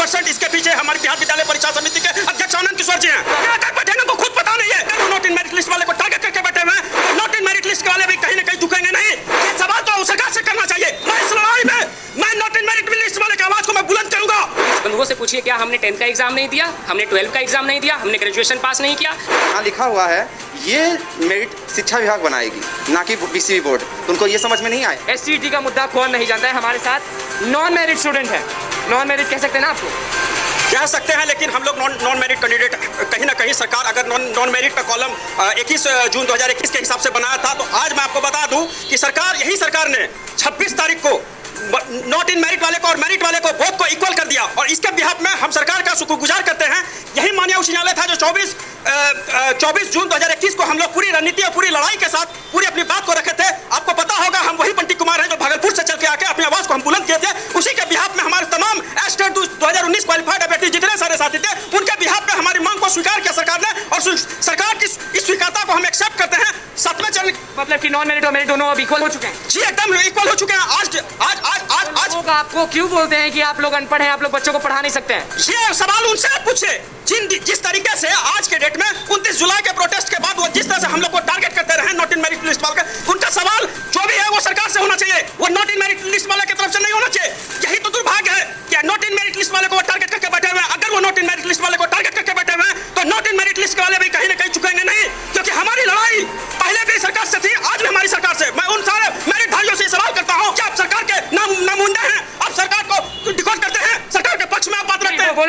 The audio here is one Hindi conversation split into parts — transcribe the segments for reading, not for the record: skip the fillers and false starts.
100% इसके पीछे हमारे बिहार विद्यालय परीक्षा समिति के अध्यक्ष आनंद किशोर जी हैं। को खुद पता नहीं है, नॉट इन मेरिट लिस्ट वाले को टारगेट करके बैठे हुए हैं। नॉट इन मेरिट लिस्ट वाले भी कहीं ना कहीं झुकेंगे नहीं। ये सवाल तो सरकार से करना चाहिए। मैं इस लड़ाई में मैं नॉट इन मेरिट लिस्ट वाले की आवाज को मैं बुलंद करूंगा। बंधुओं से पूछिए, क्या हमने 10th का एग्जाम नहीं दिया, हमने 12th का एग्जाम नहीं दिया, हमने ग्रेजुएशन पास नहीं किया? यहाँ लिखा हुआ है ये मेरिट शिक्षा विभाग बनाएगी, ना कि बीसीबी बोर्ड। उनको ये समझ में नहीं आए। एससीईटी का मुद्दा कौन नहीं जानता है? हमारे साथ नॉन मेरिट स्टूडेंट है। नॉन मेरिट कह सकते हैं ना आपको? कह सकते हैं, लेकिन हम लोग नॉन मेरिट कैंडिडेट कहीं ना कहीं सरकार अगर नॉन मेरिट का कॉलम 21 जून 2021 के हिसाब से बनाया था, तो आज मैं आपको बता दूं कि यही सरकार ने 26 तारीख को नॉट इन मेरिट वाले को और मेरिट वाले को बोथ को इक्वल कर दिया। और इसके बिहाफ में हम सरकार का शुक्रगुजार करते हैं। यही माननीय उच्च न्यायालय था जो 24 जून 2021 को हम लोग पूरी रणनीति और पूरी लड़ाई के साथ पूरी अपनी बात को रखे थे। आपको पता होगा हम वही बंटी कुमार हैं जो भागलपुर से चल के आके अपनी आवाज को हम बुलंद किए थे। उसी के बिहाफ में हमारे तमाम एस्टेट 2019 क्वालिफाइड अभ्यर्थी जितने सारे साथी थे, उनके बिहाफ में हमारी मांग को स्वीकार किया सरकार ने। और सरकार की इस स्वीकारता को हम एक्सेप्ट करते हैं। 7वें चरण मतलब कि नॉन मेरिट और मेरिट दोनों अब इक्वल हो चुके हैं? जी एकदम इक्वल हो चुके हैं। आज लोग आपको क्यों बोलते हैं कि आप लोग अनपढ़ हैं, आप लोग बच्चों को पढ़ा नहीं सकते हैं? ये सवाल उनसे आप पूछे जिस तरीके से आज के डेट में 29 जुलाई के प्रोटेस्ट के बाद वो जिस तरह से हम लोग को टारगेट करते रहे नॉट इन मेरिट लिस्ट वाले, उनका सवाल जो भी है वो सरकार से होना चाहिए। वो नॉट इन मेरिट लिस्ट वाले की तरफ से नहीं होना चाहिए। यही तो दुर्भाग्य है कि नॉट इन मेरिट लिस्ट वाले को टारगेट करके बैठे हुए हैं। अगर वो नॉट इन मेरिट लिस्ट वाले को टारगेट करके बैठे हुए हैं तो नॉट इन मेरिट लिस्ट वाले भी कहीं ना कहीं झुकेंगे नहीं, क्योंकि हमारी लड़ाई पहले भी सरकार से थी, आज भी हमारी सरकार से। मैं उन सारे मेरिट धारियों से सवाल करता हूँ कि आप सरकार के नामुंडे हैं, आप सरकार को डिकोड करते हैं, सरकार के पक्ष में आप बात रखते हैं। वो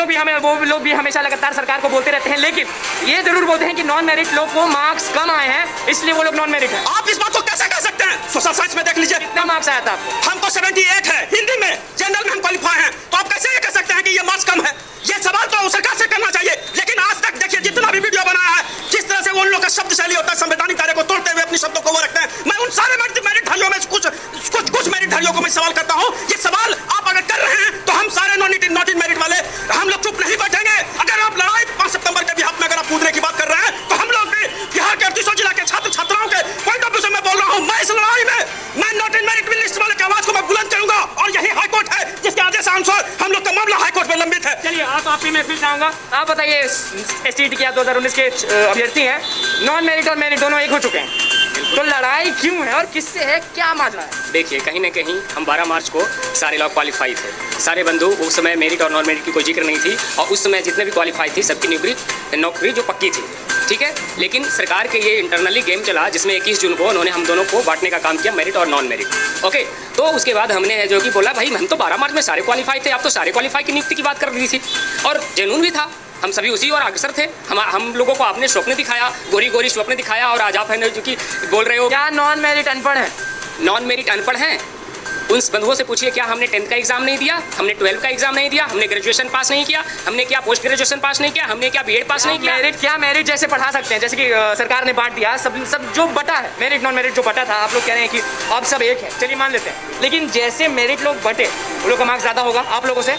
लोग भी हमेशा लगातार सरकार को बोलते रहते हैं, लेकिन ये जरूर बोलते हैं कि नॉन मेरिट लोग को मार्क्स कम आए हैं, इसलिए वो लोग नॉन मेरिट है। आप इस बात को कैसे कह सकते हैं? सोशल साइंस में देख लीजिए कितना मार्क्स आया था आपको? हमको 78 है, हिंदी में जनरल में हम क्वालिफाई हैं, तो आप कैसे ये कह सकते हैं कि ये मार्क्स कम है? ये सवाल तो सरकार से करना चाहिए। लेकिन आज तक देखिए जितना भी वीडियो बनाया है, जिस तरह से वो उन लोग का शब्द शैली होता है, संवैधानिक दायरे को तोड़ते हुए अपने शब्दों को वो रखते हैं। मैं उन सारे मेरिट धारियों में कुछ मेरिट धारियों को मैं सवाल करता हूँ। ये सवाल आप अगर कर रहे हैं तो हम सारे नॉट इन मेरिट वाले हम लोग चुप नहीं बैठेंगे। अगर आप लड़ाई 5 सितंबर के बिहाफ में अगर आप कूदने की बात कर रहे हैं, तो हम लोग भी बिहार के 38 जिला के छात्र छात्राओं के पॉइंट ऑफ व्यू से मैं बोल रहा हूँ। मैं इस लड़ाई में मैं नॉट इन मेरिट लिस्ट वाले की आवाज को मैं बुलंद करूंगा। और यही हाईकोर्ट है जिसके आदेश अनुसार हम लोग का मामला हाईकोर्ट में लंबित है। चलिए आपकी मैं फिर चाहूंगा, आप बताइए एसटीईटी के 2019 के अभ्यर्थी हैं, नॉन मेरिट और मेरिट दोनों एक हो चुके हैं, तो लड़ाई क्यों है और किससे है, क्या माजरा है? देखिए, कहीं ना कहीं हम 12 मार्च को सारे लोग क्वालिफाई थे। सारे बंधु उस समय मेरिट और नॉन मेरिट की कोई जिक्र नहीं थी, और उस समय जितने भी क्वालिफाई थी सबकी नौकरी जो पक्की थी, ठीक है। लेकिन सरकार के ये इंटरनली गेम चला जिसमें 21 जून को उन्होंने हम दोनों को बांटने का काम किया, मेरिट और नॉन मेरिट। ओके, तो उसके बाद हमने है जो कि बोला भाई हम तो 12 मार्च में सारे क्वालिफाई थे, आप तो सारे क्वालिफाई की नियुक्ति की बात कर दी थी, और जेनून भी था, हम सभी उसी और अग्रसर थे। हम लोगों को आपने स्वप्न दिखाया, गोरी गोरी स्वप्न दिखाया, और आज आप है जो कि बोल रहे हो क्या नॉन मेरिट अनपढ़ है? नॉन मेरिट अनपढ़ हैं? उन बंधुओं से पूछिए, क्या हमने 10th का एग्जाम नहीं दिया, हमने 12th का एग्जाम नहीं दिया, हमने ग्रेजुएशन पास नहीं किया, हमने क्या पोस्ट ग्रेजुएशन पास नहीं किया, हमने क्या बीएड पास नहीं किया? क्या मेरिट जैसे पढ़ा सकते हैं, जैसे कि सरकार ने बांट दिया, सब जो बटा है, मेरिट नॉन मेरिट जो बटा था, आप लोग कह रहे हैं कि अब सब एक है, चलिए मान लेते हैं, लेकिन जैसे मेरिट लोग बटे, वो लोग का मार्क्स ज़्यादा होगा आप लोगों से,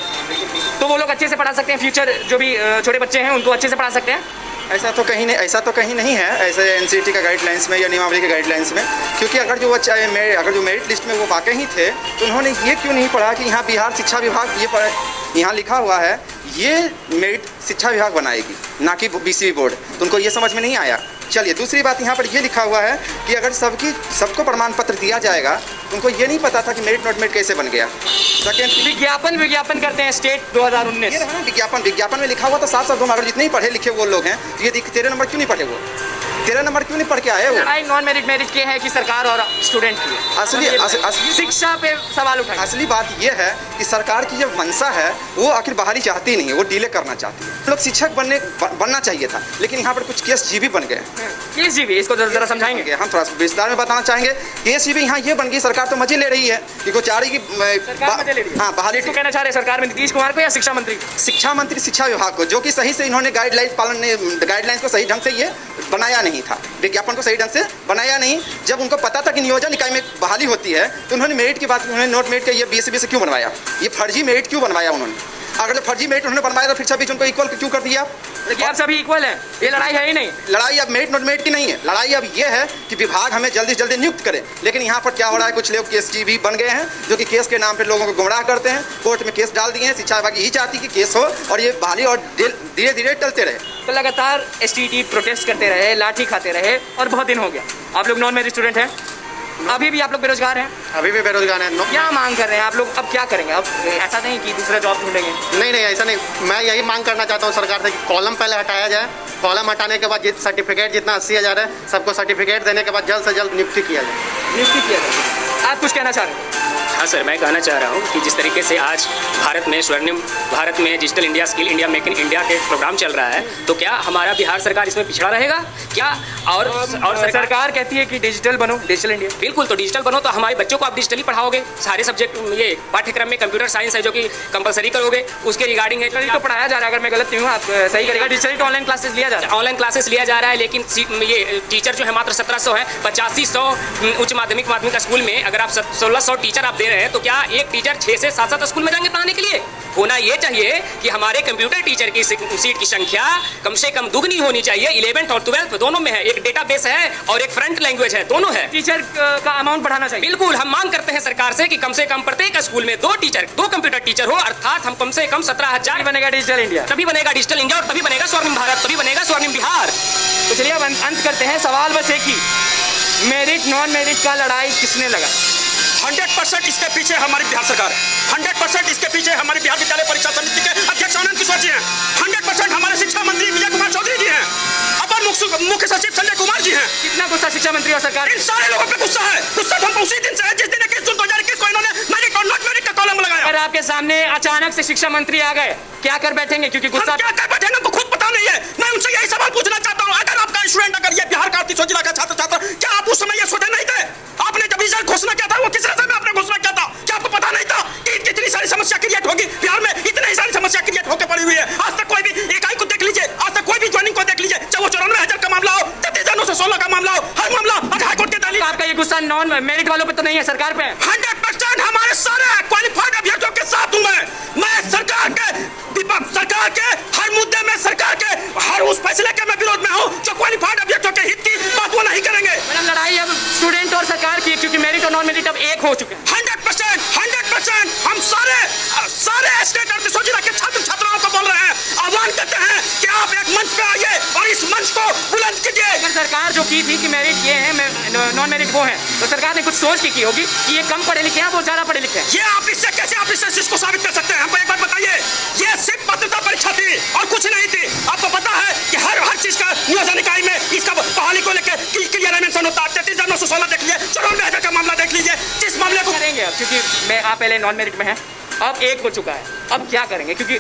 तो वो लोग अच्छे से पढ़ा सकते हैं, फ्यूचर जो भी छोटे बच्चे हैं उनको अच्छे से पढ़ा सकते हैं? ऐसा तो कहीं नहीं है ऐसे एनसीईटी का गाइडलाइंस में या नियमावली के गाइडलाइंस में, क्योंकि अगर जो मेरिट लिस्ट में वो वाकई ही थे तो उन्होंने ये क्यों नहीं पढ़ा कि यहाँ बिहार शिक्षा विभाग यहाँ लिखा हुआ है ये मेरिट शिक्षा विभाग बनाएगी, ना कि बीसीबी बोर्ड। तो उनको ये समझ में नहीं आया। चलिए, दूसरी बात यहाँ पर ये लिखा हुआ है कि अगर सबको प्रमाण पत्र दिया जाएगा, तो उनको ये नहीं पता था कि मेरिट नॉट मेरिट कैसे बन गया। सेकेंड विज्ञापन करते हैं स्टेट 2019, विज्ञापन में लिखा हुआ तो साफ शब्दों में, अगर जितने ही पढ़े लिखे वो लोग हैं, तो ये 13 नंबर क्यों नहीं पढ़े, वो 13 नंबर क्यों नहीं पढ़ के आए? वो लड़ाई नॉन मेरिट मेरिट के है कि सरकार और स्टूडेंट की है? असली शिक्षा पे सवाल उठाए। असली बात यह है कि सरकार की जो मंशा है वो आखिर बहाली चाहती नहीं है, वो डिले करना चाहती है। लोग शिक्षक बनना चाहिए था, लेकिन यहाँ पर कुछ केस जीबी बन गए। केस जीबी, इसको जरा समझाएंगे? हम थोड़ा विस्तार में बताना चाहेंगे। केस जीबी यहाँ ये बन गई, सरकार तो मजे ले रही है कि गोचारी की बहाली कहना चाह रहे सरकार में नीतीश कुमार को या शिक्षा मंत्री? शिक्षा मंत्री शिक्षा विभाग को, जो कि सही से इन्होंने गाइडलाइंस को सही ढंग से ये बनाया नहीं था, विज्ञापन को सही ढंग से बनाया नहीं। जब उनको पता था कि नियोजन इकाई में बहाली होती है, तो उन्होंने मेरिट की बात, उन्होंने नॉट मेरिट के ये बीसीबी से क्यों बनवाया? ये फर्जी मेरिट क्यों बनवाया उन्होंने? अगर जो फर्जी मेरिट उन्होंने बनवाया तो फिर 26 उनको इक्वल क्यों कर दिया? कि आप सभी इक्वल हैं, ये लड़ाई है ही नहीं। लड़ाई अब मेरिट नॉन मेरिट की नहीं है, लड़ाई अब ये है कि विभाग हमें जल्दी से जल्दी नियुक्त करे। लेकिन यहाँ पर क्या हो रहा है, कुछ लोग केस भी बन गए हैं जो कि केस के नाम पर लोगों को गुमराह करते हैं, कोर्ट में केस डाल दिए हैं। शिक्षा विभाग यही चाहती कि केस हो और ये बहाली और धीरे धीरे टलते रहे। तो लगातार एसटीटी प्रोटेस्ट करते रहे, लाठी खाते रहे और बहुत दिन हो गया। आप लोग नॉन मेरिट स्टूडेंट हैं, अभी भी आप लोग बेरोजगार हैं, अभी भी बेरोजगार है। क्या मांग कर रहे हैं आप लोग? अब क्या करेंगे? अब ऐसा नहीं कि दूसरा जॉब ढूंढेंगे। नहीं ऐसा नहीं, मैं यही मांग करना चाहता हूँ सरकार से कि कॉलम पहले हटाया जाए। कॉलम हटाने के बाद सर्टिफिकेट जितना 80,000 है सबको सर्टिफिकेट देने के बाद जल्द से जल्द नियुक्ति किया जाए। नियुक्ति किया जाए। आप कुछ कहना चाह रहे हैं? हाँ सर, मैं कहना चाह रहा हूँ कि जिस तरीके से आज भारत में स्वर्णिम भारत में digital India, skill India, make in India के प्रोग्राम चल रहा है, तो क्या हमारा बिहार सरकार इसमें पिछड़ा रहेगा क्या? और सरकार कहती है कि डिजिटल बनो, डिजिटल इंडिया। बिल्कुल, तो डिजिटल बनो तो हमारे बच्चों को आप डिजिटली पढ़ाओगे। सारे सब्जेक्ट ये पाठ्यक्रम में कंप्यूटर साइंस है जो कि कंपलसरी करोगे, उसके रिगार्डिंग है तो पढ़ाया जा रहा है। अगर मैं गलत नहीं हूँ, आप सही करेगा। डिजिटली ऑनलाइन क्लासेस लिया जा रहा है। ऑनलाइन क्लासेस लिया जा रहा है, लेकिन ये टीचर जो है मात्र 1700 है। 8500 उच्च माध्यमिक स्कूल में अगर आप 1600 टीचर आप दे रहे हैं, तो क्या एक टीचर 6 से 7 स्कूल में जाएंगे पढ़ाने के लिए? होना ये चाहिए कि हमारे कंप्यूटर टीचर की सीट की संख्या कम से कम दुगनी होनी चाहिए। 11th और 12th दोनों में है, एक डेटाबेस है और एक फ्रंट लैंग्वेज है, दोनों है। टीचर का अमाउंट बढ़ाना चाहिए। बिल्कुल, हम मांग करते हैं सरकार से कि कम से कम प्रत्येक स्कूल में 2 कंप्यूटर टीचर हो, अर्थात हम कम से कम 17,000 बनेगा डिजिटल इंडिया। तभी बनेगा डिजिटल इंडिया और तभी बनेगा स्वर्णिम भारत, तभी बनेगा स्वर्णिम बिहार। तो चलिए अब अंत करते हैं। सवाल बस एक ही, मेरिट नॉन मेरिट का लड़ाई किसने लगा? 100% इसके पीछे हमारी बिहार सरकार है। 100% इसके पीछे हमारे बिहार विद्यालय परीक्षा समिति के अध्यक्ष आनंद किशोर जी हैं। 100% हमारे शिक्षा मंत्री विजय कुमार चौधरी जी हैं। अपर मुख्य सचिव संजय कुमार जी हैं। कितना गुस्सा शिक्षा मंत्री और सरकार? इन सारे लोगों पे गुस्सा है। गुस्सा तो हमको उसी दिन से है जिस दिन 21 जून 2021 को इन्होंने मेरिट और नॉट मेरिट का कॉलम लगाया। अगर आपके सामने अचानक से शिक्षा मंत्री आ गए, क्या कर बैठेंगे? क्योंकि गुस्सा क्या कर बैठेंगे हमको खुद पता नहीं है। मैं उनसे यही सवाल पूछना चाहता हूँ, अगर आपका स्टूडेंट, अगर ये बिहार का 38 जिला का छात्र, क्या आप उस समय ये सोचे नहीं थे? आपने जब रिजल्ट घोषणा किया था, वो किस तरह से आपने घोषणा किया था? क्या आपको पता नहीं था कि कितनी सारी समस्या क्रिएट होगी बिहार में? इतनी सारी समस्या क्रिएट होकर पड़ी हुई है। आज तक कोई भी इकाई को देख लीजिए, आज तक कोई भी ज्वाइनिंग को देख लीजिए, चाहे वो 94,000 का मामला हो, 33,916 का मामला हो, हर मामला आज हाईकोर्ट के दलील। आपका ये गुस्सा नॉन मेरिट वालों पे तो नहीं है, सरकार पे? 100% हमारे सारे क्वालिफाइड अभ्यर्थियों के साथ हूं मैं सरकार के हर मुद्दे में, सरकार के हर उस फैसले के मैं विरोध में हूं जो क्वालिफाइड अभ्यर्थियों के हित की बात वो नहीं करेंगे। मैडम, लड़ाई अब स्टूडेंट और सरकार की, क्योंकि मेरिट और नॉन मेरिट अब एक हो चुके हैं। 100% हम सारे स्टेट और किशोर जिला के छात्र छात्राओं को बोल रहे हैं, आह्वान करते हैं कि आप एक मंच पे आइए और इस मंच को बुलंद कीजिए। अगर सरकार जो की थी कि मेरिट ये है, नॉन मेरिट वो है, तो सरकार ने कुछ सोच की होगी कि ये कम पढ़े लिखे हैं, वो ज्यादा पढ़े लिखे हैं। ये आप इससे इसको साबित कर सकते हैं? हमको एक बार बताइए। ये सिर्फ पात्रता परीक्षा थी और कुछ नहीं थी। आपको पता है कि हर चीज का नियोजन इकाई में इसका बहाली को लेकर क्लियर मेंशन होता है। 33,916 देख लीजिए, 94,000 का मामला देख लीजिए। जिस मामले को करेंगे अब, क्योंकि मैं आप पहले नॉन मेरिट में हैं, अब एक हो चुका है, अब क्या करेंगे? क्योंकि